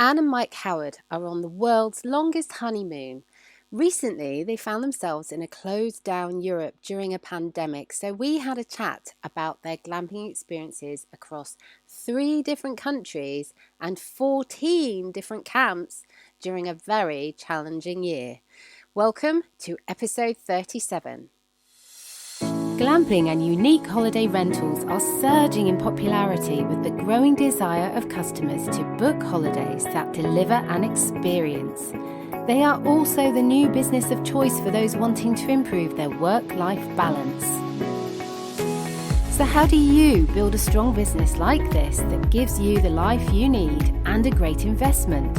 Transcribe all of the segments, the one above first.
Anne and Mike Howard are on the world's longest honeymoon. Recently, they found themselves in a closed down Europe during a pandemic, so we had a chat about their glamping experiences across 3 different countries and 14 different camps during a very challenging year. Welcome to episode 37. Glamping and unique holiday rentals are surging in popularity with the growing desire of customers to book holidays that deliver an experience. They are also the new business of choice for those wanting to improve their work-life balance. So how do you build a strong business like this that gives you the life you need and a great investment?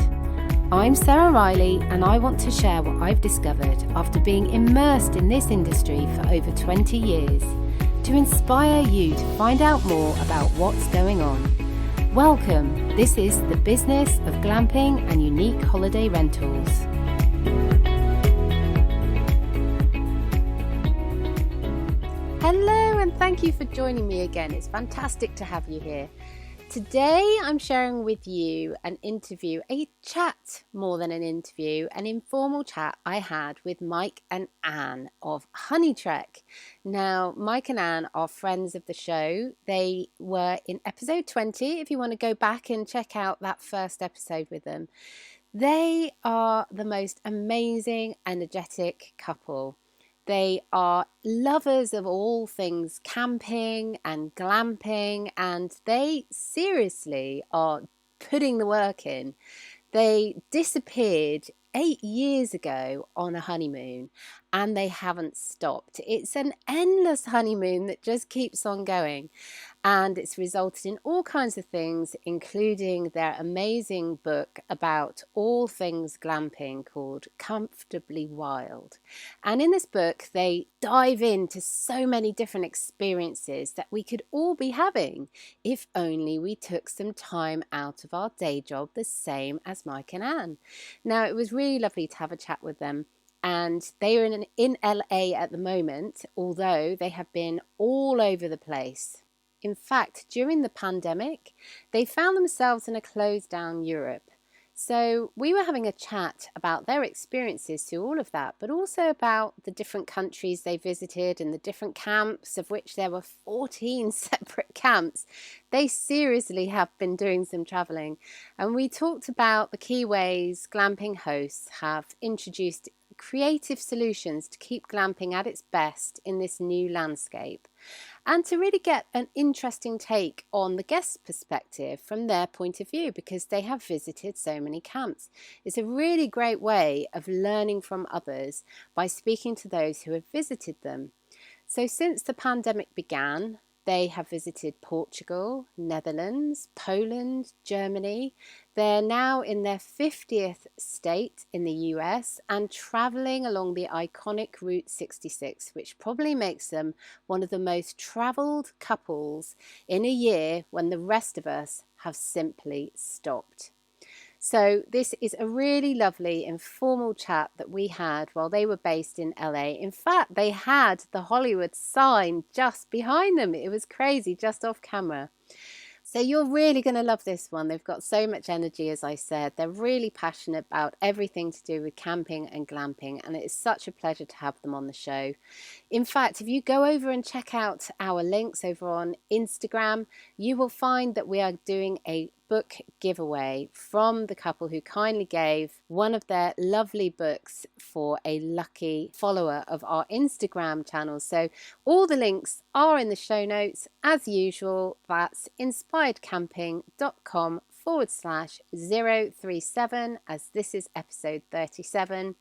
I'm Sarah Riley, and I want to share what I've discovered after being immersed in this industry for over 20 years to inspire you to find out more about what's going on. Welcome, this is the business of glamping and unique holiday rentals. Hello, and thank you for joining me again. It's fantastic to have you here. Today, I'm sharing with you an interview, a chat more than an interview, an informal chat I had with Mike and Anne of Honey Trek. Now, Mike and Anne are friends of the show. They were in episode 20, if you want to go back and check out that first episode with them. They are the most amazing, energetic couple. They are lovers of all things camping and glamping, and they seriously are putting the work in. They disappeared 8 years ago on a honeymoon, and they haven't stopped. It's an endless honeymoon that just keeps on going, and it's resulted in all kinds of things, including their amazing book about all things glamping called Comfortably Wild. And in this book, they dive into so many different experiences that we could all be having if only we took some time out of our day job, the same as Mike and Anne. Now, it was really lovely to have a chat with them. And they are in LA at the moment, although they have been all over the place. In fact, during the pandemic, they found themselves in a closed down Europe. So we were having a chat about their experiences through all of that, but also about the different countries they visited and the different camps, of which there were 14 separate camps. They seriously have been doing some traveling. And we talked about the key ways glamping hosts have introduced creative solutions to keep glamping at its best in this new landscape, and to really get an interesting take on the guest's perspective from their point of view, because they have visited so many camps. It's a really great way of learning from others by speaking to those who have visited them. So since the pandemic began, they have visited Portugal, Netherlands, Poland, Germany. They're now in their 50th state in the US and traveling along the iconic Route 66, which probably makes them one of the most traveled couples in a year when the rest of us have simply stopped. So this is a really lovely informal chat that we had while they were based in LA. In fact, they had the Hollywood sign just behind them. It was crazy, just off camera. So you're really going to love this one. They've got so much energy, as I said. They're really passionate about everything to do with camping and glamping, and it is such a pleasure to have them on the show. In fact, if you go over and check out our links over on Instagram, you will find that we are doing a book giveaway from the couple who kindly gave one of their lovely books for a lucky follower of our Instagram channel. So all the links are in the show notes as usual. That's inspiredcamping.com/037, as this is episode 37.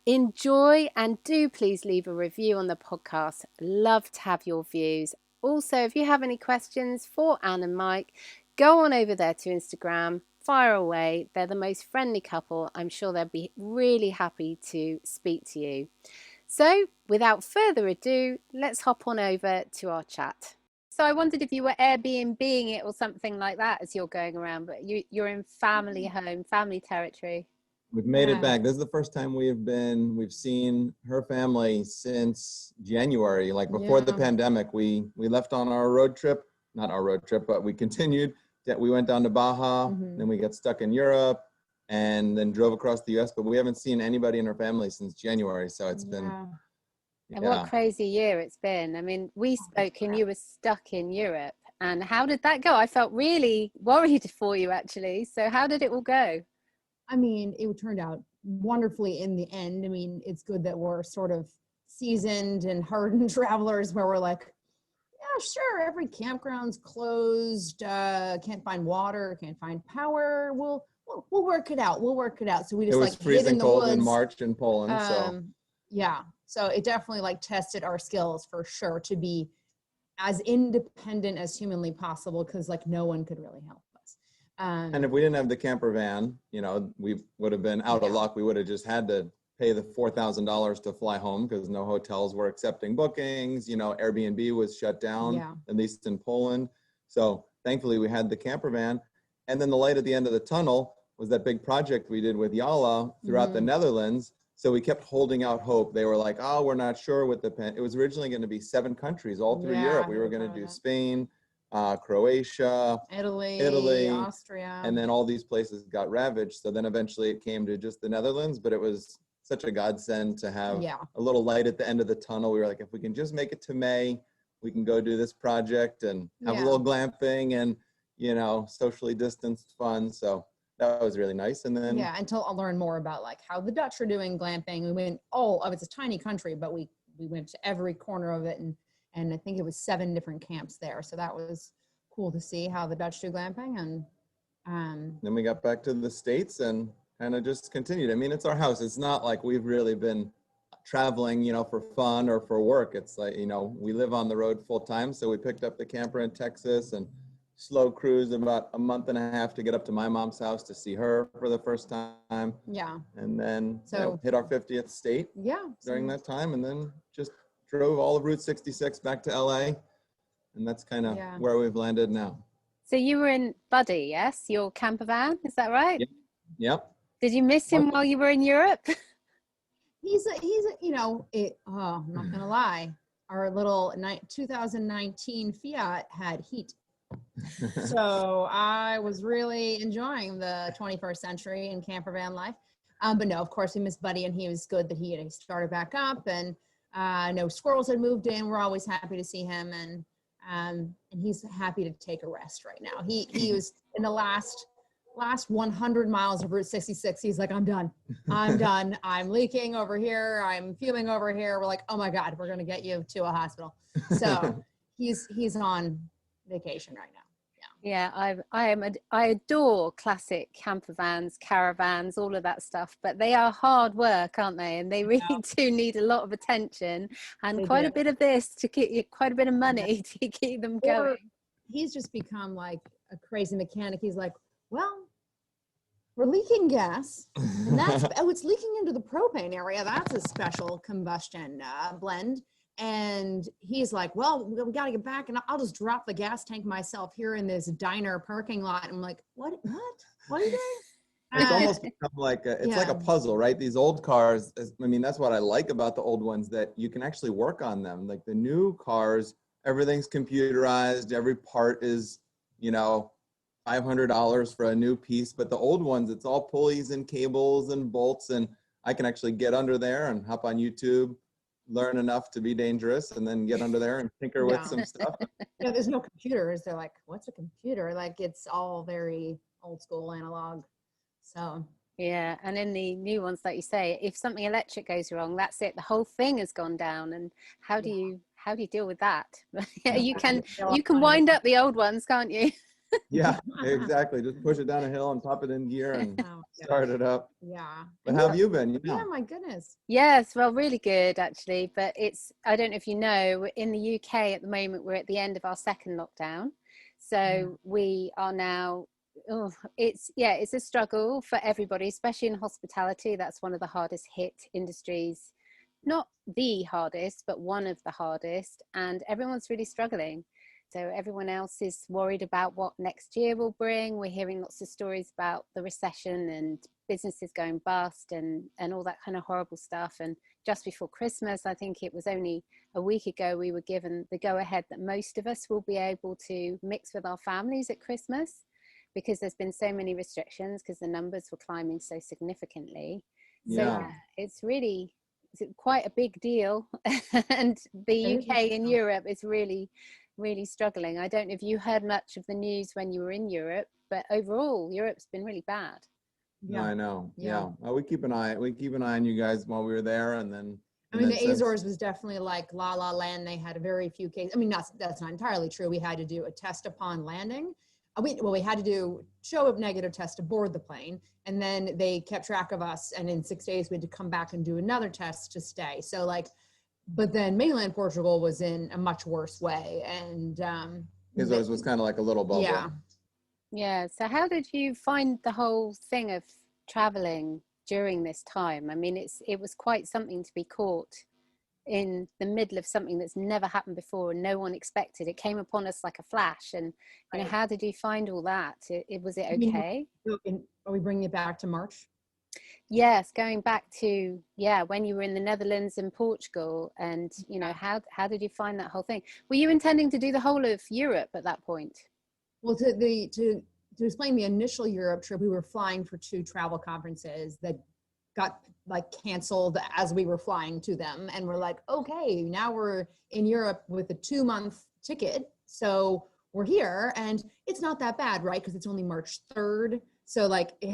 Enjoy, and do please leave a review on the podcast. Love to have your views. Also, if you have any questions for Anne and Mike, go on over there to Instagram, fire away. They're the most friendly couple. I'm sure they'll be really happy to speak to you. So without further ado, let's hop on over to our chat. So I wondered if you were Airbnb-ing it or something like that as you're going around, but you're in family home, family territory. We've made it back. This is the first time we've seen her family since January, like before the pandemic. We left on our road trip, not our road trip, but we continued. We went down to Baja, then we got stuck in Europe, and then drove across the US, but we haven't seen anybody in our family since January. So it's been, And what a crazy year it's been. I mean, we spoke and you were stuck in Europe. And how did that go? I felt really worried for you, actually. So how did it all go? I mean, it turned out wonderfully in the end. I mean, it's good that we're sort of seasoned and hardened travelers where we're like, yeah, sure, every campground's closed, can't find water, can't find power. We'll work it out. We'll work it out. So we just like hid in the cold woods in March in Poland. Yeah. So it definitely like tested our skills for sure to be as independent as humanly possible, because like no one could really help us. And if we didn't have the camper van, you know, we would have been out of luck. We would have just had to pay the $4,000 to fly home because no hotels were accepting bookings. You know, Airbnb was shut down, at least in Poland. So thankfully we had the camper van. And then the light at the end of the tunnel was that big project we did with Yala throughout the Netherlands. So we kept holding out hope. They were like, oh, we're not sure with the pen. It was originally going to be 7 countries all through Europe. We were going to do Spain, Croatia, Italy, Austria. And then all these places got ravaged. So then eventually it came to just the Netherlands, but it was such a godsend to have a little light at the end of the tunnel. We were like, if we can just make it to May, we can go do this project and have a little glamping and, you know, socially distanced fun. So that was really nice. And then until I learned more about like how the Dutch are doing glamping. We went it's a tiny country, but we went to every corner of it, and I think it was 7 different camps there. So that was cool to see how the Dutch do glamping. And then we got back to the States and kind of just continued. I mean, it's our house. It's not like we've really been traveling, you know, for fun or for work. It's like, you know, we live on the road full time. So we picked up the camper in Texas and slow cruise about a month and a half to get up to my mom's house to see her for the first time. And then hit our 50th state during that time, and then just drove all of Route 66 back to LA. And that's kind of where we've landed now. So you were in Buddy, yes? Your camper van, is that right? Yep. Did you miss him while you were in Europe? He's a you know, I'm not gonna lie. Our little 2019 Fiat had heat. So I was really enjoying the 21st century in camper van life. But no, of course we missed Buddy, and he was good that he started back up, and no squirrels had moved in. We're always happy to see him, and he's happy to take a rest right now. He was in the last 100 miles of Route 66. He's like, I'm done. I'm leaking over here. I'm fuming over here. We're like, oh my God, we're going to get you to a hospital. So he's on vacation right now. I adore classic camper vans, caravans, all of that stuff, but they are hard work, aren't they? And they really do need a lot of attention and quite a bit of this to keep you, quite a bit of money to keep them going. He's just become like a crazy mechanic. He's like, well, we're leaking gas, and that's it's leaking into the propane area. That's a special combustion blend. And he's like, well, we got to get back, and I'll just drop the gas tank myself here in this diner parking lot. And I'm like, what are you doing? It's almost become like like a puzzle, right? These old cars, I mean, that's what I like about the old ones, that you can actually work on them. Like the new cars, everything's computerized. Every part is, you know, $500 for a new piece. But the old ones, it's all pulleys and cables and bolts. And I can actually get under there and hop on YouTube, learn enough to be dangerous, and then get under there and tinker with some stuff. There's no computers. They're like, what's a computer? Like, it's all very old school analog. So yeah, and in the new ones, like you say, if something electric goes wrong, that's it. The whole thing has gone down. And how do you deal with that? you can wind up the old ones, can't you? Yeah, exactly. Just push it down a hill and pop it in gear and start it up. Yeah. But how have you been? Yeah, my goodness. Yes, well, really good actually. But I don't know if you know, in the UK at the moment, we're at the end of our 2nd lockdown. So we are now, it's a struggle for everybody, especially in hospitality. That's one of the hardest hit industries. Not the hardest, but one of the hardest. And everyone's really struggling. So everyone else is worried about what next year will bring. We're hearing lots of stories about the recession and businesses going bust and all that kind of horrible stuff. And just before Christmas, I think it was only a week ago, we were given the go-ahead that most of us will be able to mix with our families at Christmas, because there's been so many restrictions because the numbers were climbing so significantly. So Yeah. it's really quite a big deal. And the UK and Europe is really, really struggling. I don't know if you heard much of the news when you were in Europe, but overall, Europe's been really bad. Yeah, I know. Yeah. Well, we keep an eye on you guys while we were there, and then. I mean, the Azores was definitely like La La Land. They had a very few cases. I mean, that's not entirely true. We had to do a test upon landing. We had to show a negative test to board the plane, and then they kept track of us. And in 6 days, we had to come back and do another test to stay. So like, but then mainland Portugal was in a much worse way, and Azores was kind of like a little bubble. Yeah. So how did you find the whole thing of traveling during this time? I mean, it was quite something to be caught in the middle of something that's never happened before and no one expected. It came upon us like a flash. And you know, how did you find all that? Was it okay? Are we bringing it back to March? Yes, going back to when you were in the Netherlands and Portugal, and you know, how did you find that whole thing? Were you intending to do the whole of Europe at that point? Well, to explain the initial Europe trip, we were flying for 2 travel conferences that got like canceled as we were flying to them. And we're like, okay, now we're in Europe with a 2-month ticket. So we're here and it's not that bad, right? Because it's only March 3rd. So like it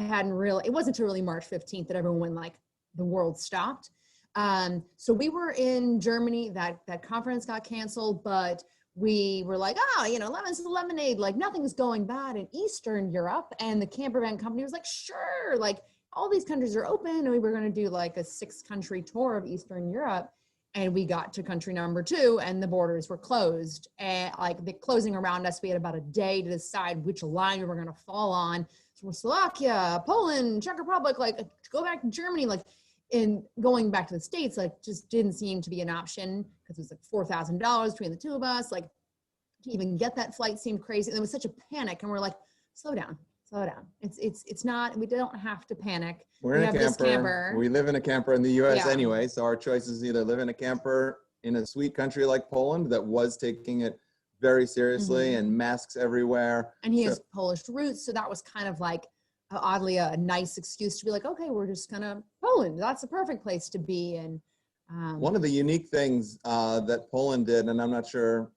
wasn't until really March 15th that everyone, when like the world stopped. So we were in Germany, that conference got canceled, but we were like, lemon's the lemonade, like nothing's going bad in Eastern Europe. And the camper van company was like, sure, like all these countries are open. And we were going to do like a 6-country tour of Eastern Europe. And we got to country number 2 and the borders were closed. And like the closing around us, we had about a day to decide which line we were going to fall on. So Slovakia, Poland, Czech Republic, like go back to Germany, like in going back to the States, like just didn't seem to be an option because it was like $4,000 between the 2 of us. Like to even get that flight seemed crazy. And there was such a panic. And we're like, slow down. It's not, we don't have to panic. We're in a camper. We live in a camper in the US anyway. So our choice is either live in a camper in a sweet country like Poland that was taking it very seriously and masks everywhere. And he has Polish roots. So that was kind of like oddly a nice excuse to be like, okay, we're just gonna Poland. That's the perfect place to be. And one of the unique things that Poland did, and I'm not sure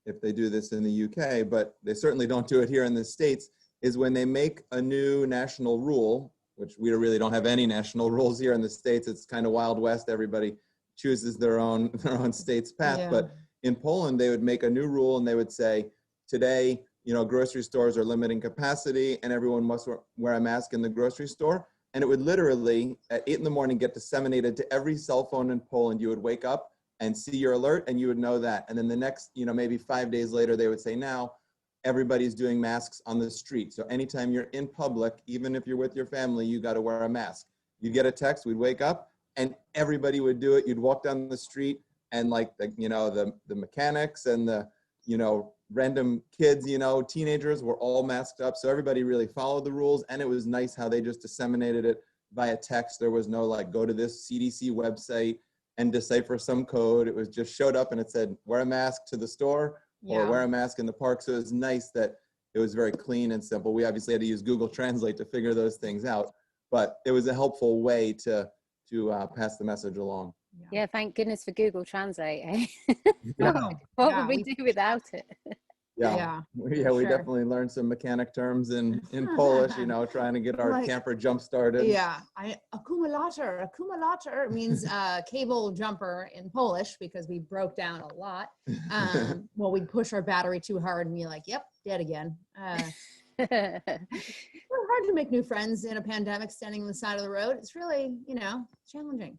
if they do this in the UK, but they certainly don't do it here in the States, is when they make a new national rule, which we really don't have any national rules here in the States. It's kind of Wild West. Everybody chooses their own state's path. Yeah. But in Poland, they would make a new rule and they would say, today, grocery stores are limiting capacity and everyone must wear a mask in the grocery store. And it would literally, at 8 in the morning, get disseminated to every cell phone in Poland. You would wake up and see your alert and you would know that. And then the next, maybe 5 days later, they would say, now everybody's doing masks on the street. So anytime you're in public, even if you're with your family, you got to wear a mask. You'd get a text, we'd wake up and everybody would do it. You'd walk down the street and like the mechanics and the, random kids, teenagers were all masked up. So everybody really followed the rules. And it was nice how they just disseminated it via text. There was no like, go to this CDC website and decipher some code. It was just showed up and it said, wear a mask to the store or wear a mask in the park. So it was nice that it was very clean and simple. We obviously had to use Google Translate to figure those things out, but it was a helpful way to pass the message along. Yeah, thank goodness for Google Translate. Eh? Yeah. What would we do without it? Yeah, we definitely learned some mechanic terms in Polish, trying to get our camper jump started. Yeah, akumulator means cable jumper in Polish because we broke down a lot. Well, we'd push our battery too hard and you're like, yep, dead again. It's hard to make new friends in a pandemic standing on the side of the road. It's really, challenging.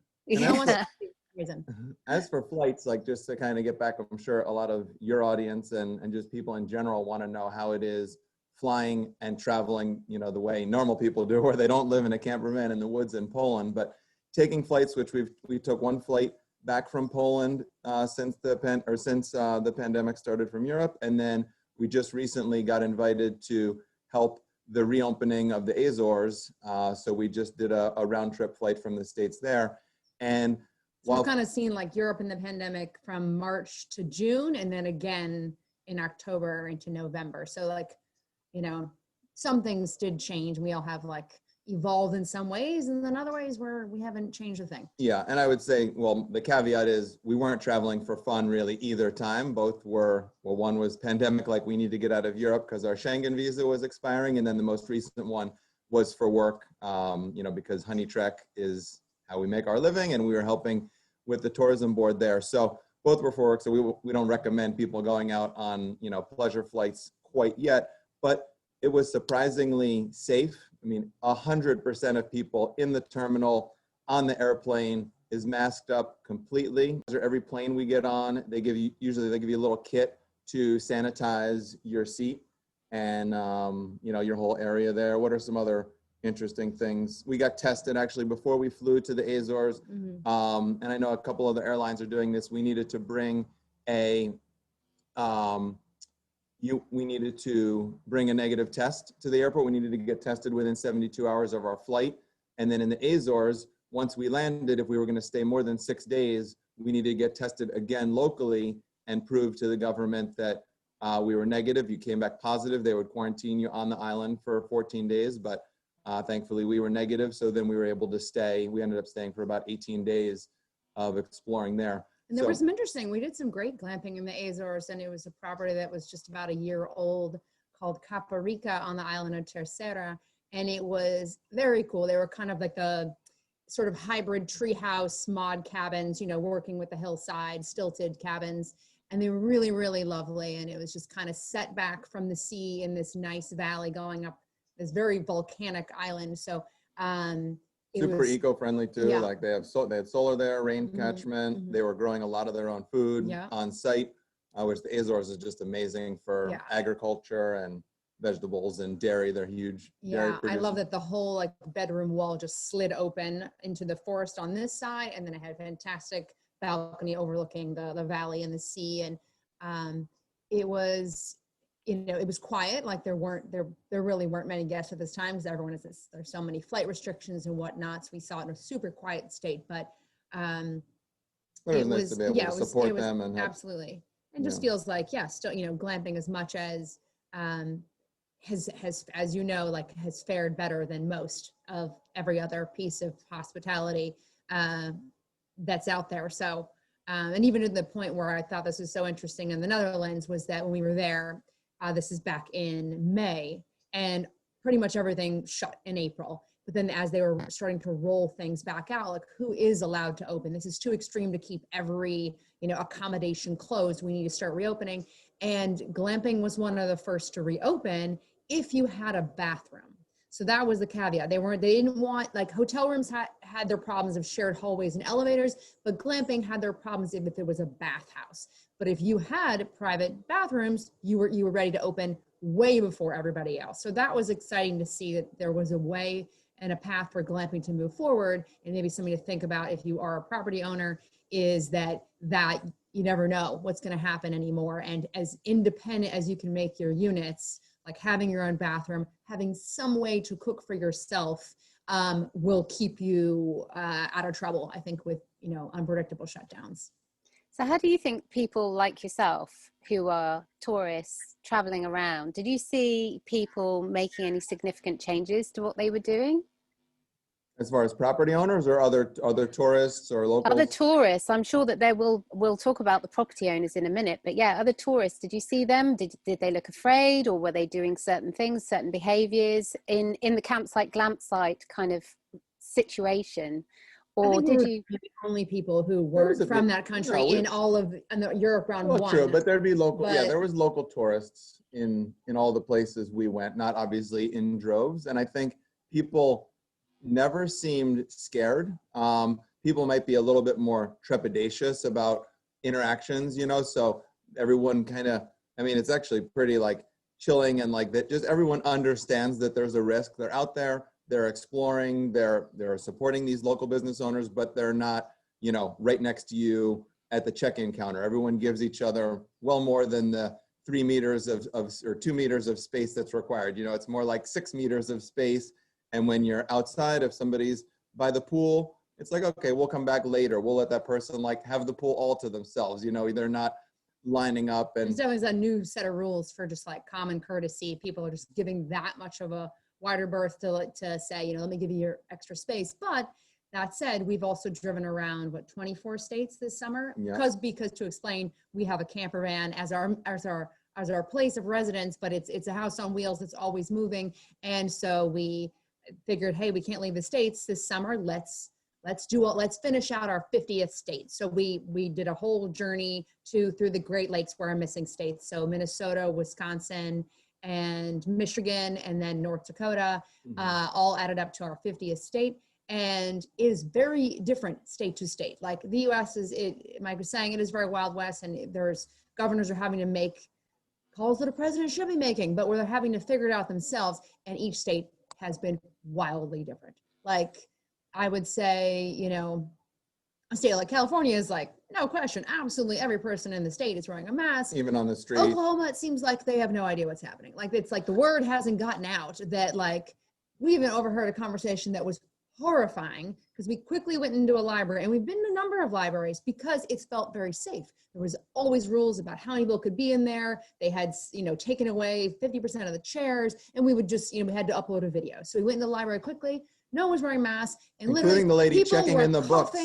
As for flights, like just to kind of get back, I'm sure a lot of your audience and just people in general want to know how it is flying and traveling, the way normal people do, where they don't live in a camper van in the woods in Poland, but taking flights, which we took one flight back from Poland since the pandemic started from Europe. And then we just recently got invited to help the reopening of the Azores. So we just did a round trip flight from the States there. And so we've kind of seen like Europe in the pandemic from March to June, and then again in October into November. So like, some things did change. We all have like evolved in some ways, and then other ways where we haven't changed a thing. Yeah, and I would say, well, the caveat is we weren't traveling for fun really either time. Both were, well, one was pandemic, like we need to get out of Europe because our Schengen visa was expiring, and then the most recent one was for work, because Honey Trek is how we make our living, and we were helping with the tourism board there. So both were for work, so we don't recommend people going out on, pleasure flights quite yet, but it was surprisingly safe. I mean, 100% of people in the terminal, on the airplane, is masked up completely. Every plane we get on, usually they give you a little kit to sanitize your seat and your whole area there. What are some other interesting things? We got tested actually before we flew to the Azores, and I know a couple other airlines are doing this. We needed to bring a negative test to the airport. We needed to get tested within 72 hours of our flight. And then in the Azores, once we landed, if we were going to stay more than 6 days, we needed to get tested again locally and prove to the government that we were negative. You came back positive, they would quarantine you on the island for 14 days. But thankfully, we were negative. So then we were able to stay. We ended up staying for about 18 days of exploring there. And there was some interesting, we did some great glamping in the Azores, and it was a property that was just about a year old called Caparica on the island of Terceira. And it was very cool. They were kind of like the sort of hybrid treehouse mod cabins, working with the hillside, stilted cabins. And they were really, really lovely. And it was just kind of set back from the sea in this nice valley going up this very volcanic island. So, super eco-friendly too. Yeah. Like they had solar there, rain catchment. They were growing a lot of their own food on site, which the Azores is just amazing for agriculture and vegetables and dairy. They're huge. Yeah, I love that the whole bedroom wall just slid open into the forest on this side, and then it had a fantastic balcony overlooking the valley and the sea. And it was it was quiet. Like there really weren't many guests at this time because there's so many flight restrictions and whatnot. So we saw it in a super quiet state, but it was nice to be able to support them and help. Absolutely. And just feels like, still, glamping as much as has as has fared better than most of every other piece of hospitality that's out there. So, and even to the point where I thought this was so interesting in the Netherlands was that when we were there, this is back in May, and pretty much everything shut in April. But then as they were starting to roll things back out, like who is allowed to open? This is too extreme to keep every, accommodation closed. We need to start reopening. And glamping was one of the first to reopen if you had a bathroom. So that was the caveat. They didn't want, hotel rooms had their problems of shared hallways and elevators, but glamping had their problems if there was a bathhouse. But if you had private bathrooms, you were ready to open way before everybody else. So that was exciting to see that there was a way and a path for glamping to move forward, and maybe something to think about if you are a property owner is that you never know what's going to happen anymore. And as independent as you can make your units, like having your own bathroom, having some way to cook for yourself will keep you out of trouble, I think, with, unpredictable shutdowns. So how do you think people like yourself who are tourists traveling around, did you see people making any significant changes to what they were doing? As far as property owners or other tourists or locals? Other tourists. I'm sure that we'll talk about the property owners in a minute, but other tourists, did you see them? Did they look afraid, or were they doing certain things, certain behaviors in the campsite, glamp site kind of situation? Or did you? The only people who weren't from that country in all of Europe round one. True, but there'd be local. There was local tourists in all the places we went, not obviously in droves. And I think people never seemed scared. People might be a little bit more trepidatious about interactions, so everyone kind of, it's actually pretty chilling, and that just everyone understands that there's a risk. They're out there, they're exploring, they're supporting these local business owners, but they're not, right next to you at the check-in counter. Everyone gives each other well more than the 3 meters or 2 meters of space that's required. It's more like 6 meters of space. And when you're outside, if somebody's by the pool, it's like, okay, we'll come back later. We'll let that person have the pool all to themselves. They're not lining up. There's And definitely a new set of rules for just like common courtesy. People are just giving that much of a wider berth to say, let me give you your extra space. But that said, we've also driven around 24 states this summer. Yeah. Because to explain, we have a camper van as our place of residence, but it's a house on wheels that's always moving. And so we figured, hey, we can't leave the States this summer. Let's finish out our 50th state. So we did a whole journey through the Great Lakes, where our missing states. So Minnesota, Wisconsin, and Michigan, and then North Dakota, all added up to our 50th state. And it is very different state to state. Like the U.S. Mike was saying, it is very Wild West, and governors are having to make calls that a president should be making, but where they're having to figure it out themselves. And each state has been wildly different. Like I would say, a state like California is like, no question, absolutely every person in the state is wearing a mask. even on the street. Oklahoma, it seems like they have no idea what's happening. Like it's like the word hasn't gotten out that like, we even overheard a conversation that was horrifying because we quickly went into a library, and we've been to a number of libraries because it's felt very safe. There was always rules about how many people could be in there. They had, taken away 50% of the chairs, and we would just, we had to upload a video. So we went in the library quickly. No one was wearing masks, and including the lady checking in the books.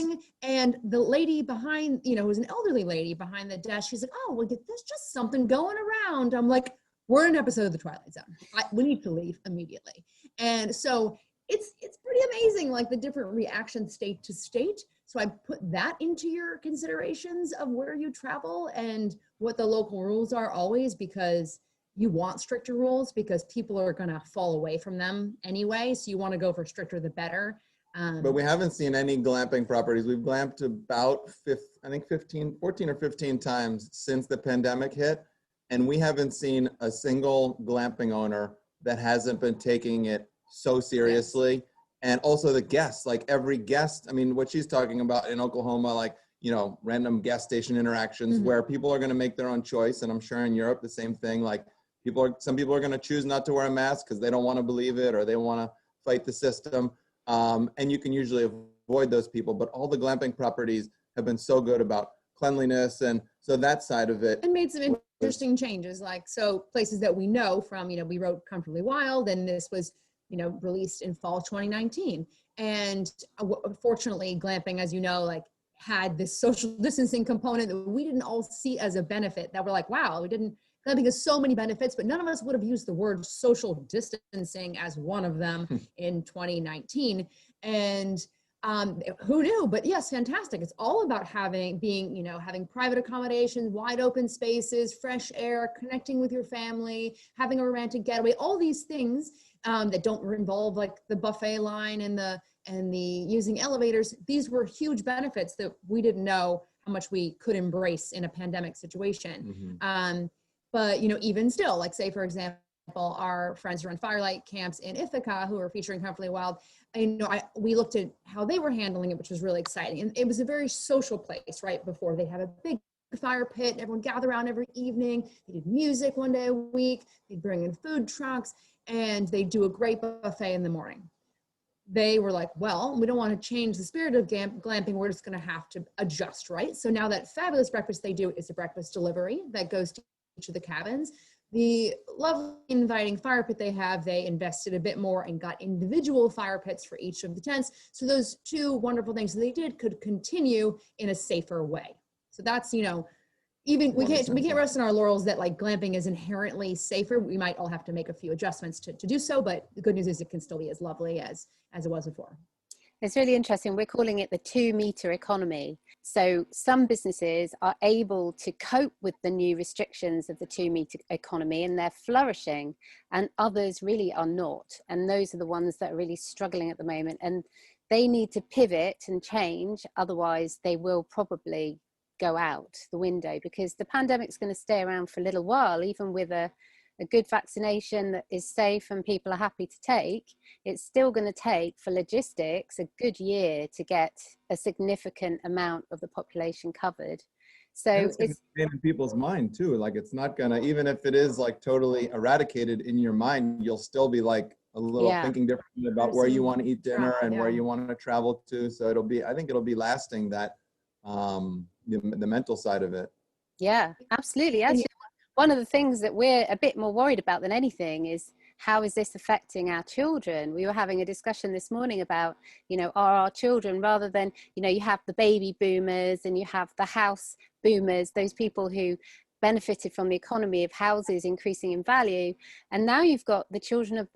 And the lady behind, who was an elderly lady behind the desk, she's like, "Oh, well, there's just something going around." I'm like, "We're in an episode of The Twilight Zone. We need to leave immediately." And so it's pretty amazing, like the different reactions state to state. So I put that into your considerations of where you travel and what the local rules are always, because you want stricter rules because people are going to fall away from them anyway. So you want to go for stricter the better. But we haven't seen any glamping properties. We've glamped about 14 or 15 times since the pandemic hit. And we haven't seen a single glamping owner that hasn't been taking it so seriously. Yes. And also the guests, like every guest, I mean, what she's talking about in Oklahoma, like, random gas station interactions where people are going to make their own choice. And I'm sure in Europe, the same thing, like some people are going to choose not to wear a mask because they don't want to believe it or they want to fight the system. And you can usually avoid those people, but all the glamping properties have been so good about cleanliness. And so that side of it. And made some interesting changes. Like, so places that we know from, we wrote Comfortably Wild, and this was, released in fall 2019. And fortunately, glamping, as you know, like had this social distancing component that we didn't all see as a benefit, that we're like, wow, glamping has so many benefits, but none of us would have used the word social distancing as one of them in 2019. And who knew? But yes, fantastic. It's all about having private accommodations, wide open spaces, fresh air, connecting with your family, having a romantic getaway, all these things that don't involve like the buffet line and the using elevators. These were huge benefits that we didn't know how much we could embrace in a pandemic situation. But even still, like say for example, our friends who run Firelight camps in Ithaca, who are featuring Comfortably Wild, we looked at how they were handling it, which was really exciting. And it was a very social place, right? Before they have a big fire pit, everyone gather around every evening. They did music one day a week. They'd bring in food trucks, and they do a great buffet in the morning. They were like, well, we don't want to change the spirit of glamping. We're just going to have to adjust, right? So now that fabulous breakfast they do is a breakfast delivery that goes to each of the cabins. The lovely inviting fire pit they have, they invested a bit more and got individual fire pits for each of the tents. So those two wonderful things that they did could continue in a safer way. So that's, even we can't rest on our laurels that like glamping is inherently safer. We might all have to make a few adjustments to do so, but the good news is it can still be as lovely as it was before. It's really interesting. We're calling it the 2-meter economy. So some businesses are able to cope with the new restrictions of the 2-meter economy and they're flourishing, and others really are not. And those are the ones that are really struggling at the moment. And they need to pivot and change. Otherwise, they will probably go out the window, because the pandemic's going to stay around for a little while, even with a good vaccination that is safe and people are happy to take. It's still going to take, for logistics, a good year to get a significant amount of the population covered. So it's in people's mind too. Like it's not gonna, even if it is like totally eradicated in your mind, you'll still be like a little thinking differently about where you want to eat dinner and where you want to travel to. So I think it'll be lasting, that the mental side of it. Yeah, absolutely. And Actually, one of the things that we're a bit more worried about than anything is how is this affecting our children? We were having a discussion this morning about, are our children, rather than, you have the baby boomers and you have the house boomers, those people who benefited from the economy of houses increasing in value, and now you've got the children of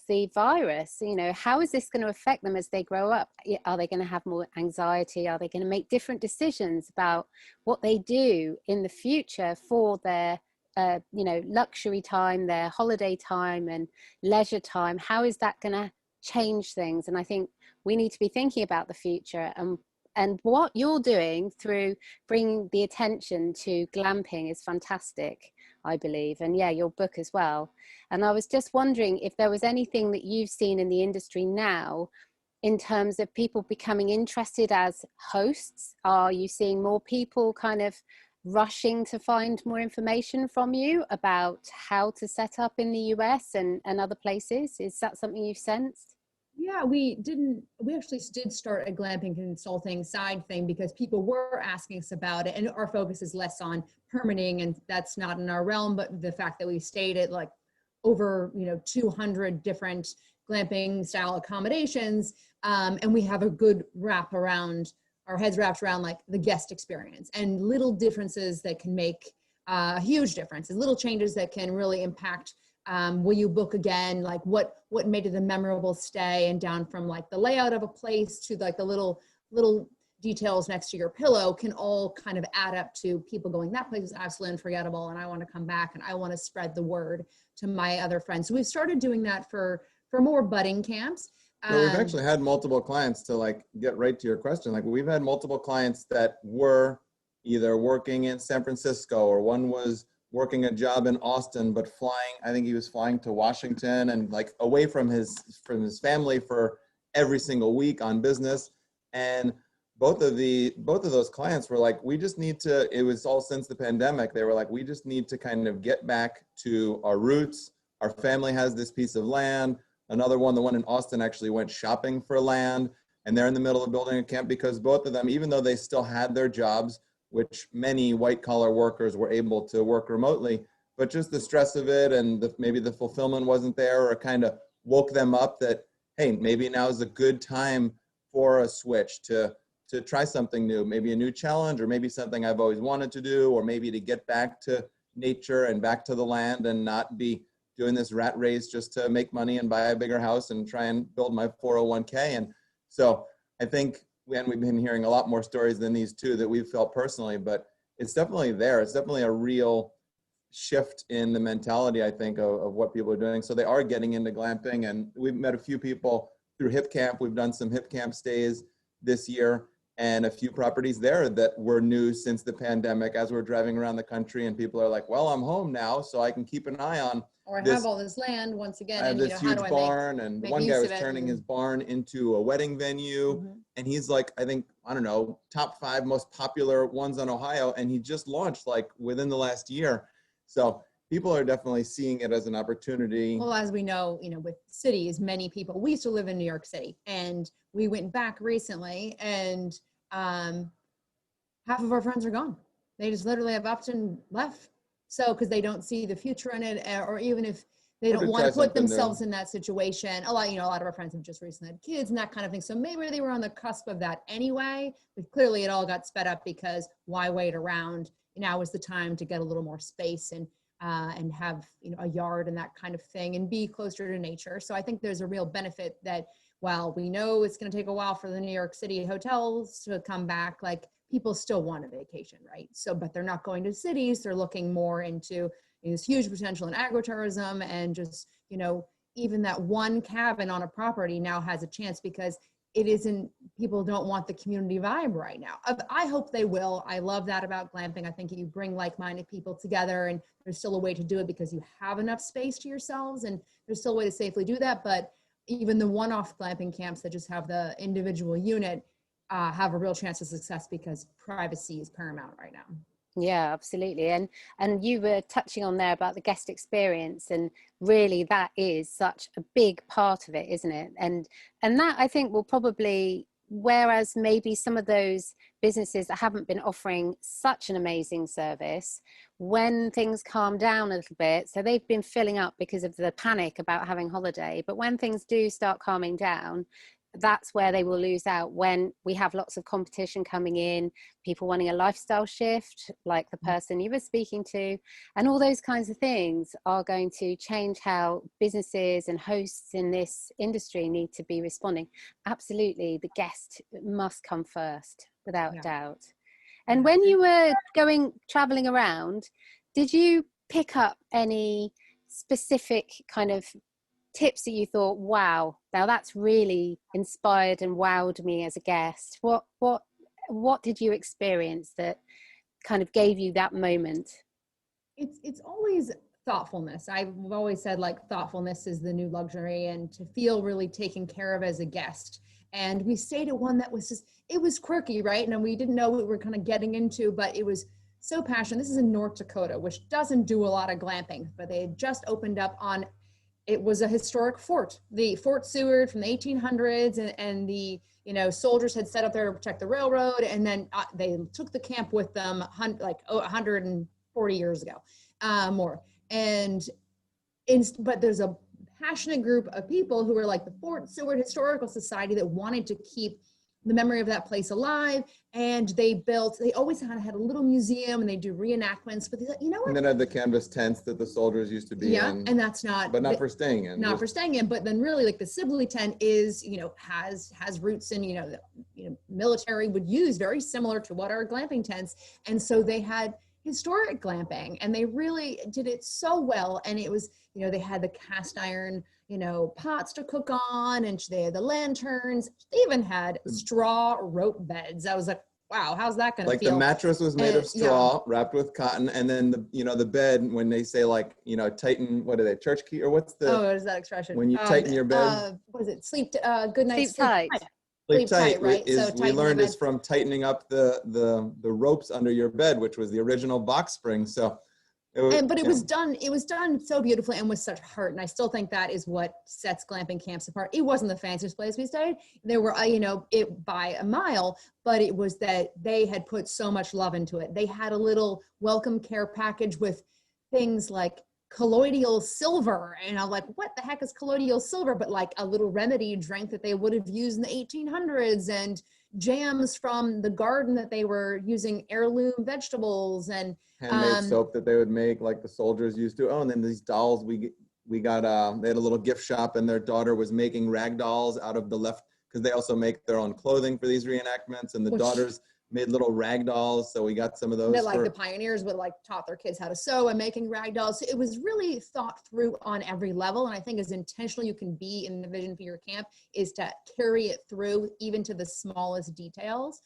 the virus. How is this going to affect them as they grow up? Are they going to have more anxiety? Are they going to make different decisions about what they do in the future for their luxury time, their holiday time and leisure time? How is that going to change things? And I think we need to be thinking about the future, and what you're doing through bringing the attention to glamping is fantastic, I believe. And yeah, your book as well. And I was just wondering if there was anything that you've seen in the industry now in terms of people becoming interested as hosts. Are you seeing more people kind of rushing to find more information from you about how to set up in the US and other places? Is that something you've sensed? yeah, we actually did start a glamping consulting side thing because people were asking us about it, and our focus is less on permitting, and that's not in our realm, but the fact that we stayed at like over 200 different glamping style accommodations, and we have a good wrap around, our heads wrapped around like the guest experience and little differences that can make huge differences, little changes that can really impact. Will you book again? Like what made it a memorable stay, and down from like the layout of a place to like the little details next to your pillow can all kind of add up to people going, that place is absolutely unforgettable and I want to come back and I want to spread the word to my other friends. So we've started doing that for more budding camps. So we've actually had multiple clients, to like get right to your question. Like we've had multiple clients that were either working in San Francisco, or one was working a job in Austin, but flying, I think he was flying to Washington and like away from his family for every single week on business. And both of those clients were like, we just need to, it was all since the pandemic, they were like, we just need to kind of get back to our roots. Our family has this piece of land. Another one, the one in Austin, actually went shopping for land, and they're in the middle of building a camp because both of them, even though they still had their jobs, which many white collar workers were able to work remotely, but just the stress of it and maybe the fulfillment wasn't there, or kind of woke them up that, hey, maybe now is a good time for a switch to try something new, maybe a new challenge, or maybe something I've always wanted to do, or maybe to get back to nature and back to the land and not be doing this rat race just to make money and buy a bigger house and try and build my 401k. And so I think, and we've been hearing a lot more stories than these two that we've felt personally, but it's definitely there. It's definitely a real shift in the mentality, I think, of what people are doing. So they are getting into glamping, and we've met a few people through Hip Camp. We've done some Hip Camp stays this year, and a few properties there that were new since the pandemic, as we're driving around the country, and people are like, well, I'm home now, so I can keep an eye on or I have all this land once again, I have and this huge how do barn, and make one use guy of was it? turning his barn into a wedding venue, and he's like, I think, I don't know, top 5 most popular ones on Ohio, and he just launched like within the last year. So people are definitely seeing it as an opportunity. Well, as we know, with cities, many people, we used to live in New York City, and we went back recently, and half of our friends are gone. They just literally have upped and left. So, because they don't see the future in it, or even if they don't want to put themselves in that situation. A lot of our friends have just recently had kids and that kind of thing. So maybe they were on the cusp of that anyway, but clearly it all got sped up because why wait around? Now is the time to get a little more space and have, a yard and that kind of thing, and be closer to nature. So I think there's a real benefit that while we know it's going to take a while for the New York City hotels to come back, like people still want a vacation, right? So, but they're not going to cities. They're looking more into this huge potential in agritourism, and just, even that one cabin on a property now has a chance because it isn't, people don't want the community vibe right now. I hope they will. I love that about glamping. I think you bring like-minded people together, and there's still a way to do it because you have enough space to yourselves, and there's still a way to safely do that. But even the one-off glamping camps that just have the individual unit have a real chance of success because privacy is paramount right now. Yeah, absolutely. And you were touching on there about the guest experience, and really that is such a big part of it, isn't it? And that, I think, will probably whereas maybe some of those businesses that haven't been offering such an amazing service, when things calm down a little bit, so they've been filling up because of the panic about having holiday, but when things do start calming down, that's where they will lose out, when we have lots of competition coming in, people wanting a lifestyle shift like the person you were speaking to, and all those kinds of things are going to change how businesses and hosts in this industry need to be responding. Absolutely, the guest must come first, without doubt. And when you were traveling around, did you pick up any specific kind of tips that you thought, wow, now that's really inspired and wowed me as a guest? What did you experience that kind of gave you that moment? It's always thoughtfulness. I've always said, like, thoughtfulness is the new luxury, and to feel really taken care of as a guest. And we stayed at one that was just, it was quirky, right? And we didn't know what we were kind of getting into, but it was so passionate. This is in North Dakota, which doesn't do a lot of glamping, but they had just opened up on, it was a historic fort, the Fort Seward from the 1800s, and the, you know, soldiers had set up there to protect the railroad, and then they took the camp with them like 140 years ago, more. But there's a passionate group of people who were like the Fort Seward Historical Society that wanted to keep the memory of that place alive, and they always had a little museum, and they do reenactments, but they thought, you know what? And then had the canvas tents that the soldiers used to be in. And that's not, but not for staying in. Not for staying in, but then really, like, the Sibley tent is, you know, has roots in, the military would use, very similar to what our glamping tents, and so they had historic glamping, and they really did it so well. And it was, they had the cast iron, pots to cook on, and they had the lanterns. They even had straw rope beds. I was like, wow, how's that going to feel? Like, the mattress was made of straw, wrapped with cotton, and then the bed, when they say, like, tighten, what are they, church key, or what's the? Oh, what is that expression? When you tighten your bed. What is it? Good night. Sleep tight. Sleep tight, right? We learned is from tightening up the ropes under your bed, which was the original box spring. So, it was done so beautifully and with such heart. And I still think that is what sets glamping camps apart. It wasn't the fanciest place we stayed. There were, it by a mile, but it was that they had put so much love into it. They had a little welcome care package with things like colloidal silver, and I'm like, what the heck is colloidal silver? But like a little remedy drink that they would have used in the 1800s, and jams from the garden that they were using, heirloom vegetables, and handmade soap that they would make, like the soldiers used to. Oh, and then these dolls we got, they had a little gift shop, and their daughter was making rag dolls out of because they also make their own clothing for these reenactments, and the daughters made little rag dolls, so we got some of those. The pioneers would taught their kids how to sew and making rag dolls. So it was really thought through on every level, and I think as intentional you can be in the vision for your camp is to carry it through even to the smallest details.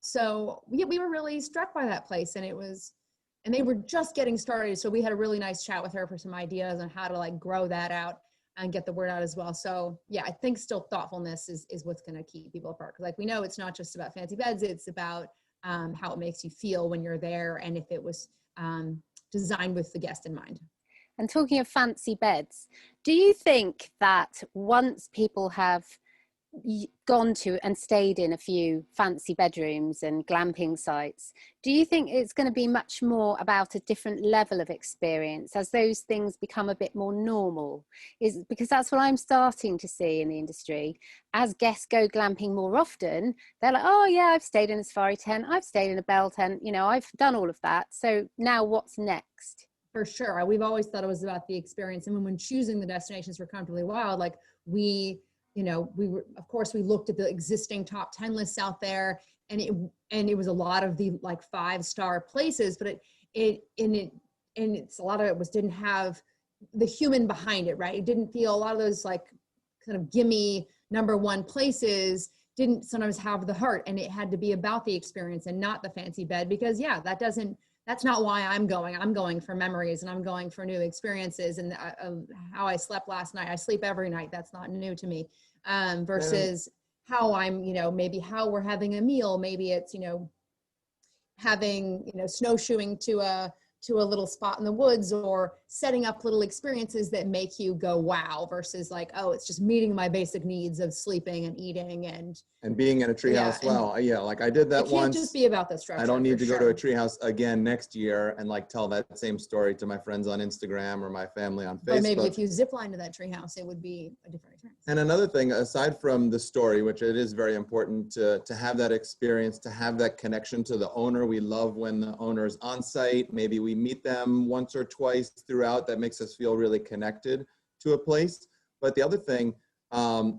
So we were really struck by that place, and they were just getting started. So we had a really nice chat with her for some ideas on how to grow that out and get the word out as well. So yeah, I think still thoughtfulness is what's going to keep people apart. Because we know it's not just about fancy beds, it's about how it makes you feel when you're there, and if it was designed with the guest in mind. And talking of fancy beds, do you think that once people have gone to and stayed in a few fancy bedrooms and glamping sites, do you think it's going to be much more about a different level of experience as those things become a bit more normal? Because that's what I'm starting to see in the industry. As guests go glamping more often, they're like, oh yeah, I've stayed in a safari tent, I've stayed in a bell tent, I've done all of that. So now what's next? For sure. We've always thought it was about the experience. And when choosing the destinations for Comfortably Wild, we looked at the existing top 10 lists out there, and it was a lot of the 5-star places, but it's a lot of it didn't have the human behind it, right? It didn't feel, a lot of those kind of gimme number one places didn't sometimes have the heart, and it had to be about the experience and not the fancy bed, because that's not why I'm going. I'm going for memories, and I'm going for new experiences, and how I slept last night. I sleep every night. That's not new to me. Versus how I'm, maybe how we're having a meal. Maybe it's, having, snowshoeing to to a little spot in the woods, or setting up little experiences that make you go wow, versus like, oh, it's just meeting my basic needs of sleeping and eating and being in a treehouse. Yeah, like I did that it can't once. just be about the structure. I don't need to go to sure. a treehouse again next year and like tell that same story to my friends on Instagram or my family on Facebook. But maybe if you zip line to that treehouse, it would be a different experience. And another thing, aside from the story, which it is very important to have that experience, to have that connection to the owner. We love when the owner is on site. Maybe we meet them once or twice throughout. That makes us feel really connected to a place. But the other thing,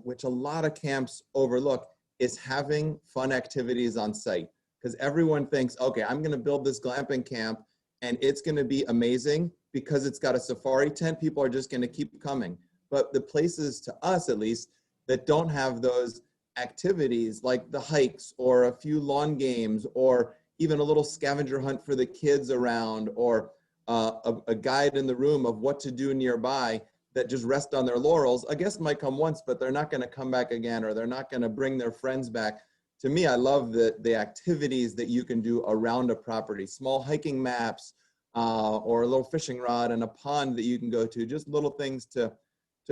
which a lot of camps overlook, is having fun activities on site. Because everyone thinks, okay, I'm going to build this glamping camp and it's going to be amazing because it's got a safari tent. People are just going to keep coming. But the places, to us at least, that don't have those activities like the hikes or a few lawn games or even a little scavenger hunt for the kids around, or a guide in the room of what to do nearby, that just rest on their laurels. A guest might come once, but they're not going to come back again, or they're not going to bring their friends back. To me, I love the activities that you can do around a property, small hiking maps, or a little fishing rod and a pond that you can go to, just little things to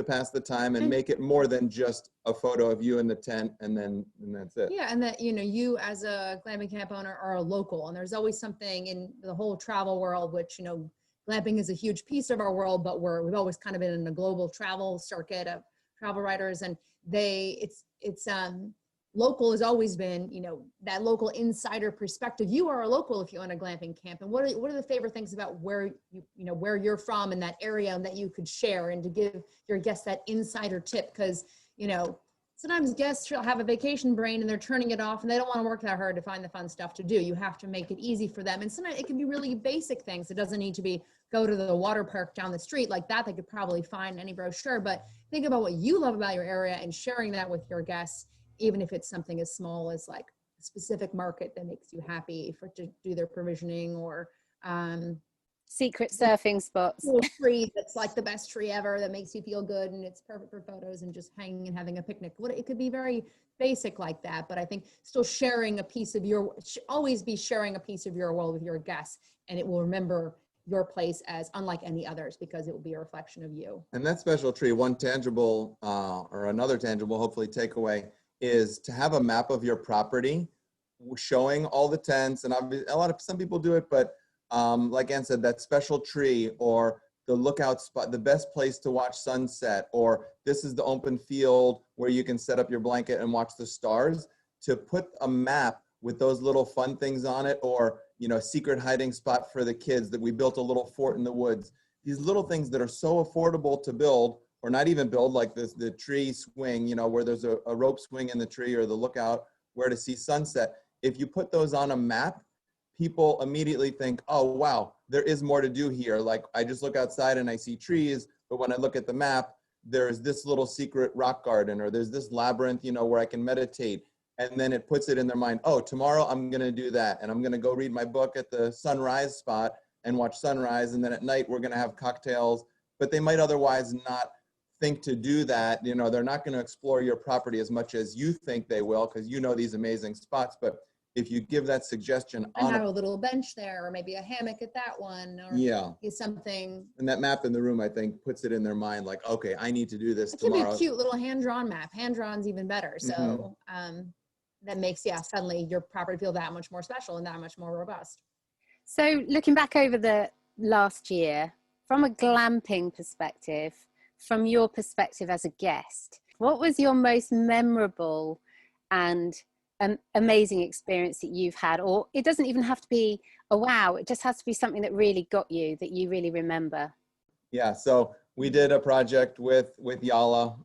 pass the time and make it more than just a photo of you in the tent and that's it. Yeah, and that, you know, you as a glamping camp owner are a local, and there's always something in the whole travel world, which, you know, glamping is a huge piece of our world, but we've always kind of been in a global travel circuit of travel writers, and local has always been, you know, that local insider perspective. You are a local if you own a glamping camp, and what are the favorite things about where where you're from in that area, and that you could share and to give your guests that insider tip? Because, you know, sometimes guests have a vacation brain and they're turning it off and they don't want to work that hard to find the fun stuff to do. You have to make it easy for them, and sometimes it can be really basic things. It doesn't need to be go to the water park down the street like that. They could probably find any brochure, but think about what you love about your area and sharing that with your guests, even if it's something as small as like a specific market that makes you happy to do their provisioning, or secret surfing spots. Cool tree that's like the best tree ever that makes you feel good and it's perfect for photos and just hanging and having a picnic. It could be very basic like that, but I think still sharing a piece of always be sharing a piece of your world with your guests, and it will remember your place as unlike any others because it will be a reflection of you. And that special tree, one tangible or another tangible, hopefully, takeaway is to have a map of your property showing all the tents. And some people do it, but like Ann said, that special tree or the lookout spot, the best place to watch sunset, or this is the open field where you can set up your blanket and watch the stars. To put a map with those little fun things on it, or, you know, secret hiding spot for the kids that we built a little fort in the woods. These little things that are so affordable to build, or not even build, like the tree swing, you know, where there's a rope swing in the tree, or the lookout where to see sunset. If you put those on a map, people immediately think, oh, wow, there is more to do here. Like, I just look outside and I see trees, but when I look at the map, there's this little secret rock garden, or there's this labyrinth, you know, where I can meditate. And then it puts it in their mind, oh, tomorrow I'm going to do that. And I'm going to go read my book at the sunrise spot and watch sunrise. And then at night, we're going to have cocktails. But they might otherwise not think to do that. You know, they're not going to explore your property as much as you think they will, because you know these amazing spots. But if you give that suggestion and have a little bench there, or maybe a hammock at that one, or something. And that map in the room, I think, puts it in their mind, like, okay, I need to do this tomorrow. It can be a cute little hand-drawn map. Hand-drawn's even better. So that makes, suddenly your property feel that much more special and that much more robust. So looking back over the last year, from a glamping perspective, from your perspective as a guest, what was your most memorable and amazing experience that you've had? Or it doesn't even have to be a wow, it just has to be something that really got you, that you really remember. Yeah, so we did a project with Yala,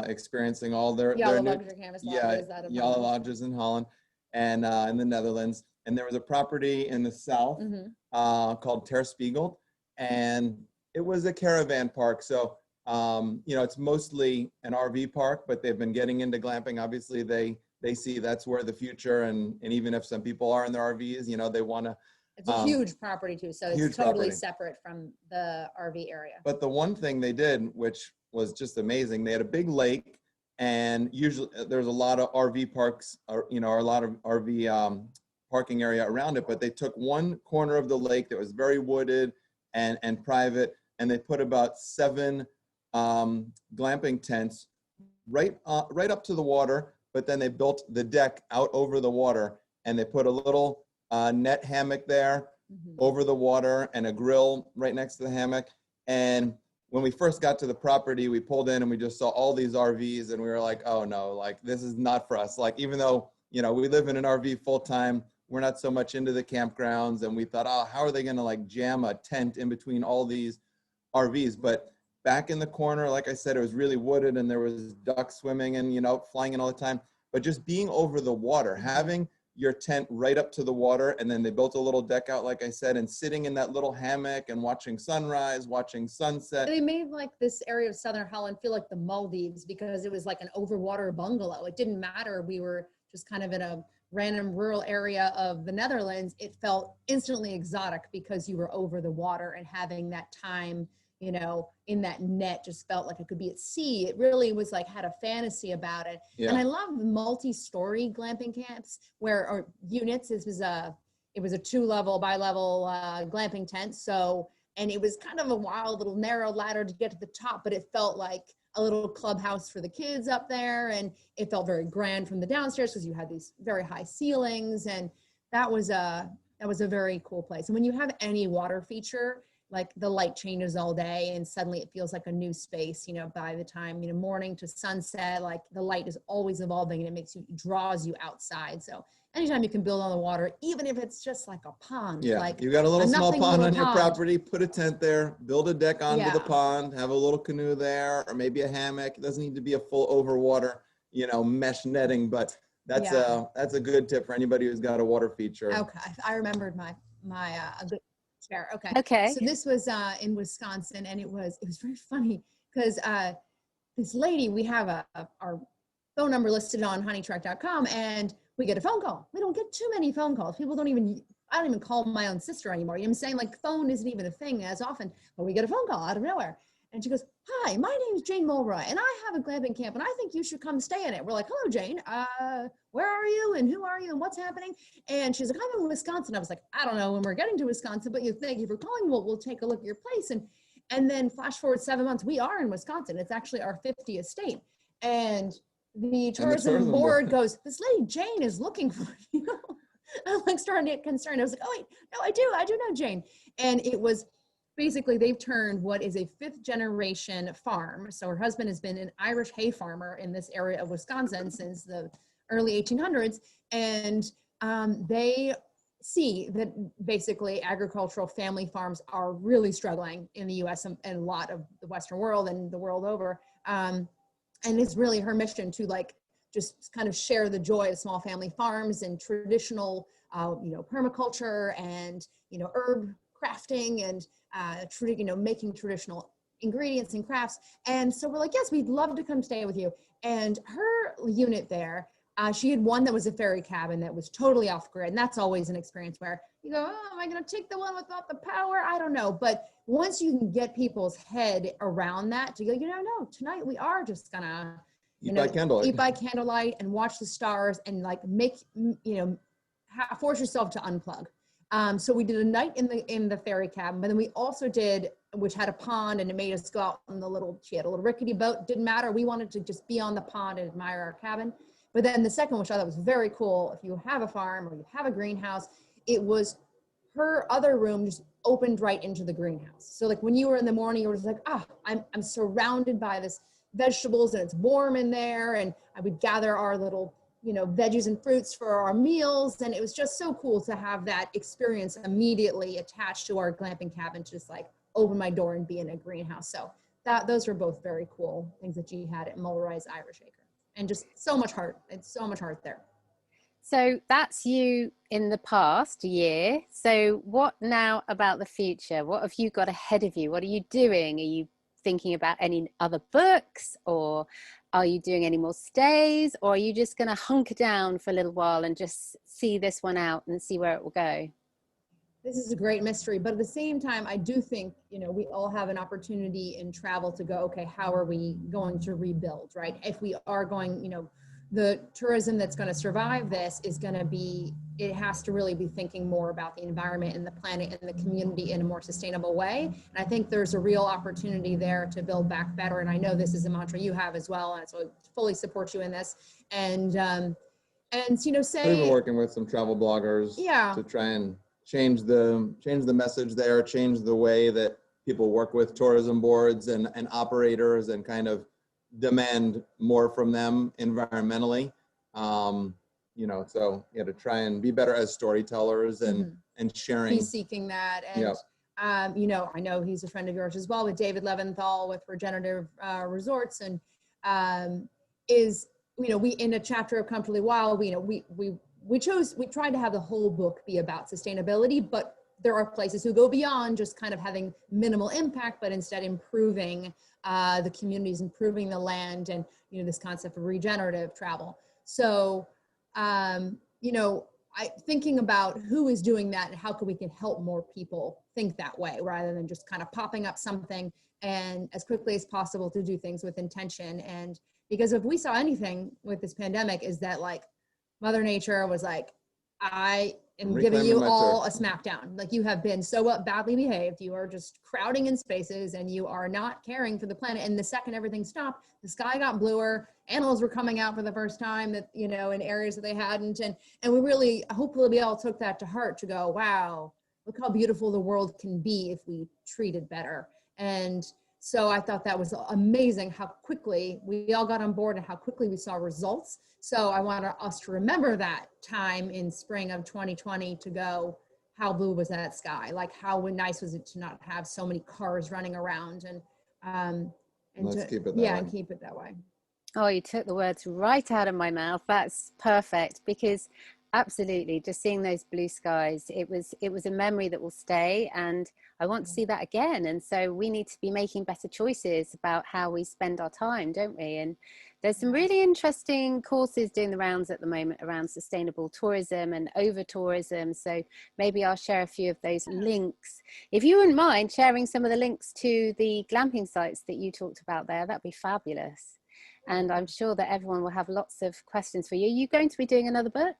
experiencing all their luxury canvas lodges. Yala lodges in Holland and in the Netherlands. And there was a property in the south called Ter Spiegel, and it was a caravan park. So you know, it's mostly an RV park, but they've been getting into glamping. Obviously, they see that's where the future, and even if some people are in their RVs, you know, they want to. It's a huge property too, so it's totally separate from the RV area. But the one thing they did, which was just amazing, they had a big lake, and usually there's a lot of RV parks, or, you know, or a lot of RV parking area around it, but they took one corner of the lake that was very wooded and private, and they put about 7 glamping tents right up to the water, but then they built the deck out over the water, and they put a little net hammock there over the water and a grill right next to the hammock. And when we first got to the property, we pulled in and we just saw all these RVs, and we were like, oh no, like this is not for us. Like, even though, you know, we live in an RV full time, we're not so much into the campgrounds, and we thought, oh, how are they going to like jam a tent in between all these RVs? But back in the corner, like I said, it was really wooded, and there was ducks swimming and, you know, flying in all the time. But just being over the water, having your tent right up to the water, and then they built a little deck out, like I said, and sitting in that little hammock and watching sunrise, watching sunset. They made like this area of Southern Holland feel like the Maldives, because it was like an overwater bungalow. It didn't matter. We were just kind of in a random rural area of the Netherlands. It felt instantly exotic because you were over the water, and having that time, you know, in that net just felt like it could be at sea. It really was like, had a fantasy about it. Yeah. And I love multi-story glamping camps or units. It was a 2-level, bi-level glamping tent. So, and it was kind of a wild little narrow ladder to get to the top, but it felt like a little clubhouse for the kids up there. And it felt very grand from the downstairs because you had these very high ceilings. And that was a very cool place. And when you have any water feature, like the light changes all day and suddenly it feels like a new space, you know, by the time, you know, morning to sunset, like the light is always evolving, and it draws you outside. So anytime you can build on the water, even if it's just like a pond. Yeah, like you got a little small pond on your property, put a tent there, build a deck onto the pond, have a little canoe there, or maybe a hammock. It doesn't need to be a full overwater, you know, mesh netting, but that's a good tip for anybody who's got a water feature. Okay, I remembered my a good chair. Okay. So this was in Wisconsin, and it was very funny because this lady, we have our phone number listed on honeytruck.com, and we get a phone call. We don't get too many phone calls. I don't even call my own sister anymore. You know what I'm saying? Like, phone isn't even a thing as often, but we get a phone call out of nowhere. And she goes, hi, my name is Jane Mulroy, and I have a glamping camp, and I think you should come stay in it. We're like, hello, Jane. Where are you, and who are you, and what's happening? And she's like, I'm in Wisconsin. I was like, I don't know when we're getting to Wisconsin, but thank you for calling. We'll take a look at your place. And then flash forward 7 months, we are in Wisconsin. It's actually our 50th state. And the tourism board goes, this lady Jane is looking for you. I'm like starting to get concerned. I was like, oh wait, no, I do know Jane. And it was basically, they've turned what is a 5th generation farm. So her husband has been an Irish hay farmer in this area of Wisconsin since the early 1800s. And they see that basically agricultural family farms are really struggling in the US and a lot of the Western world and the world over. And it's really her mission to like just kind of share the joy of small family farms and traditional, permaculture and, herb crafting and, making traditional ingredients and crafts. And so we're like, yes, we'd love to come stay with you. And her unit there, she had one that was a ferry cabin that was totally off grid. And that's always an experience where you go, oh, am I going to take the one without the power? I don't know. But once you can get people's head around that to go, no, tonight we are just going to, eat by candlelight and watch the stars and like force yourself to unplug. So we did a night in the ferry cabin, but then we also did, which had a pond, and it made us go out on she had a little rickety boat. Didn't matter. We wanted to just be on the pond and admire our cabin. But then the second, which I thought was very cool, if you have a farm or you have a greenhouse, it was her other room just opened right into the greenhouse. So like when you were in the morning, you were just like, I'm surrounded by this vegetables and it's warm in there. And I would gather our little, veggies and fruits for our meals. And it was just so cool to have that experience immediately attached to our glamping cabin, to just like open my door and be in a greenhouse. So those were both very cool things that she had at Mulroy's Irish Acre. And just so much heart. It's so much heart there. So that's you in the past year. So what now about the future? What have you got ahead of you? What are you doing? Are you thinking about any other books, or are you doing any more stays, or are you just going to hunker down for a little while and just see this one out and see where it will go? This is a great mystery, but at the same time, I do think, we all have an opportunity in travel to go, okay, how are we going to rebuild, right? If we are going, the tourism that's going to survive this is going to be, it has to really be thinking more about the environment and the planet and the community in a more sustainable way. And I think there's a real opportunity there to build back better. And I know this is a mantra you have as well, and so I fully support you in this. And you know, say, we've been working with some travel bloggers to try and change the message there, change the way that people work with tourism boards and operators, and kind of demand more from them environmentally. You know, so to try and be better as storytellers and sharing. He's seeking that. And you know, I know he's a friend of yours as well, with David Leventhal with Regenerative Resorts, and is, you know, we, in a chapter of Comfortably Wild, we tried to have the whole book be about sustainability, but there are places who go beyond just kind of having minimal impact, but instead improving the communities, improving the land, and, you know, this concept of regenerative travel. So, you know, thinking about who is doing that and how we can help more people think that way, rather than just kind of popping up something and as quickly as possible to do things with intention. And because if we saw anything with this pandemic, is that, like, Mother Nature was like, I am giving you all a smackdown. Like, you have been so badly behaved. You are just crowding in spaces, and you are not caring for the planet. And the second everything stopped, the sky got bluer. Animals were coming out for the first time, that, you know, in areas that they hadn't. And we really, hopefully we all took that to heart, to go, wow, look how beautiful the world can be if we treat it better. And so I thought that was amazing how quickly we all got on board and how quickly we saw results. So I want us to remember that time in spring of 2020 to go, how blue was that sky? Like, how nice was it to not have so many cars running around? And let's keep it that way. And keep it that way. Oh, you took the words right out of my mouth. That's perfect, because absolutely, just seeing those blue skies, it was a memory that will stay, and I want to see that again. And so we need to be making better choices about how we spend our time, don't we? And there's some really interesting courses doing the rounds at the moment around sustainable tourism and over tourism. So maybe I'll share a few of those links. If you wouldn't mind sharing some of the links to the glamping sites that you talked about there, that'd be fabulous. And I'm sure that everyone will have lots of questions for you. Are you going to be doing another book?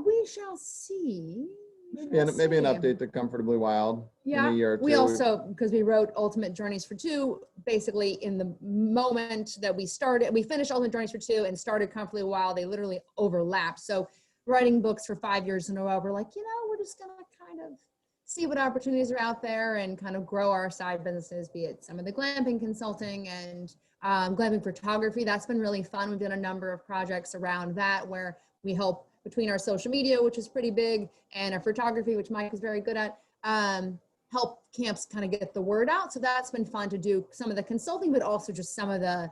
We shall see. Maybe an update to Comfortably Wild in a year or two. We also, because we wrote Ultimate Journeys for Two, basically in the moment that we finished Ultimate Journeys for Two and started Comfortably Wild, they literally overlapped. So writing books for 5 years in a row, we're like, you know, we're just gonna kind of see what opportunities are out there and kind of grow our side businesses, be it some of the glamping consulting and glamping photography. That's been really fun. We've done a number of projects around that where we help, between our social media, which is pretty big, and our photography, which Mike is very good at, help camps kind of get the word out. So that's been fun to do, some of the consulting, but also just some of the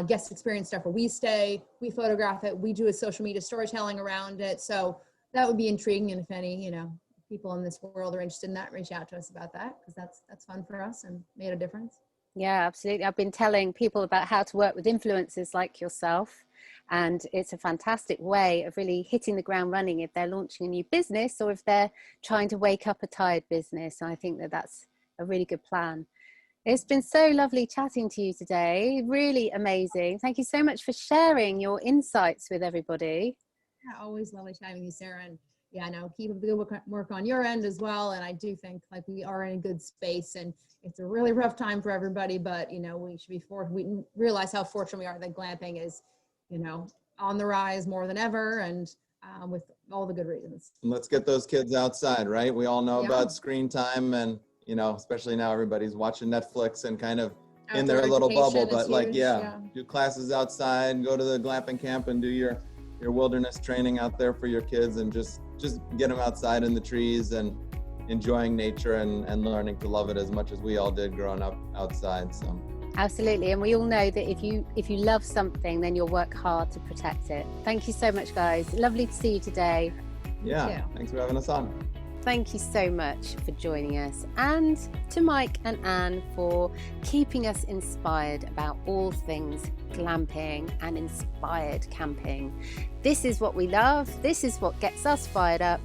guest experience stuff where we stay, we photograph it, we do a social media storytelling around it. So that would be intriguing. And if any, you know, people in this world are interested in that, reach out to us about that, because that's fun for us and made a difference. Yeah, absolutely. I've been telling people about how to work with influencers like yourself, and it's a fantastic way of really hitting the ground running if they're launching a new business or if they're trying to wake up a tired business. And I think that that's a really good plan. It's been so lovely chatting to you today. Really amazing. Thank you so much for sharing your insights with everybody. Yeah, always lovely chatting with you, Sarah. And yeah, no, keep up the good work on your end as well. And I do think, like, we are in a good space, and it's a really rough time for everybody, but, you know, we should be we realize how fortunate we are that glamping is, you know, on the rise more than ever, and with all the good reasons. Let's get those kids outside, right? We all know about screen time, and, you know, especially now everybody's watching Netflix and kind of in their little bubble, but like, do classes outside, go to the glamping camp and do your wilderness training out there for your kids, and just get them outside in the trees and enjoying nature and learning to love it as much as we all did growing up outside. So absolutely. And we all know that if you love something, then you'll work hard to protect it. Thank you so much, guys. Lovely to see you today. Yeah, thanks for having us on. Thank you so much for joining us, and to Mike and Anne for keeping us inspired about all things glamping, and inspired camping. This is what we love. This is what gets us fired up,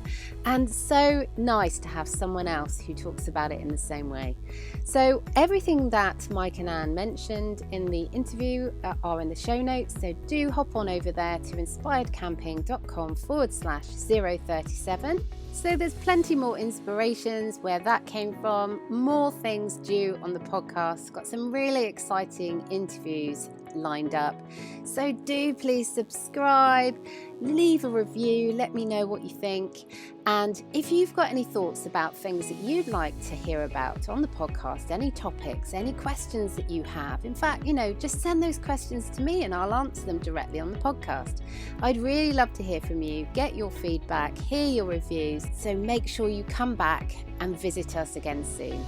and so nice to have someone else who talks about it in the same way. So everything that Mike and Anne mentioned in the interview are in the show notes, so do hop on over there to inspiredcamping.com/037. So there's plenty more inspirations where that came from, more things due on the podcast, got some really exciting interviews lined up. So do please subscribe, leave a review, let me know what you think. And if you've got any thoughts about things that you'd like to hear about on the podcast, any topics, any questions that you have, in fact, just send those questions to me and I'll answer them directly on the podcast. I'd really love to hear from you, get your feedback, hear your reviews. So make sure you come back and visit us again soon.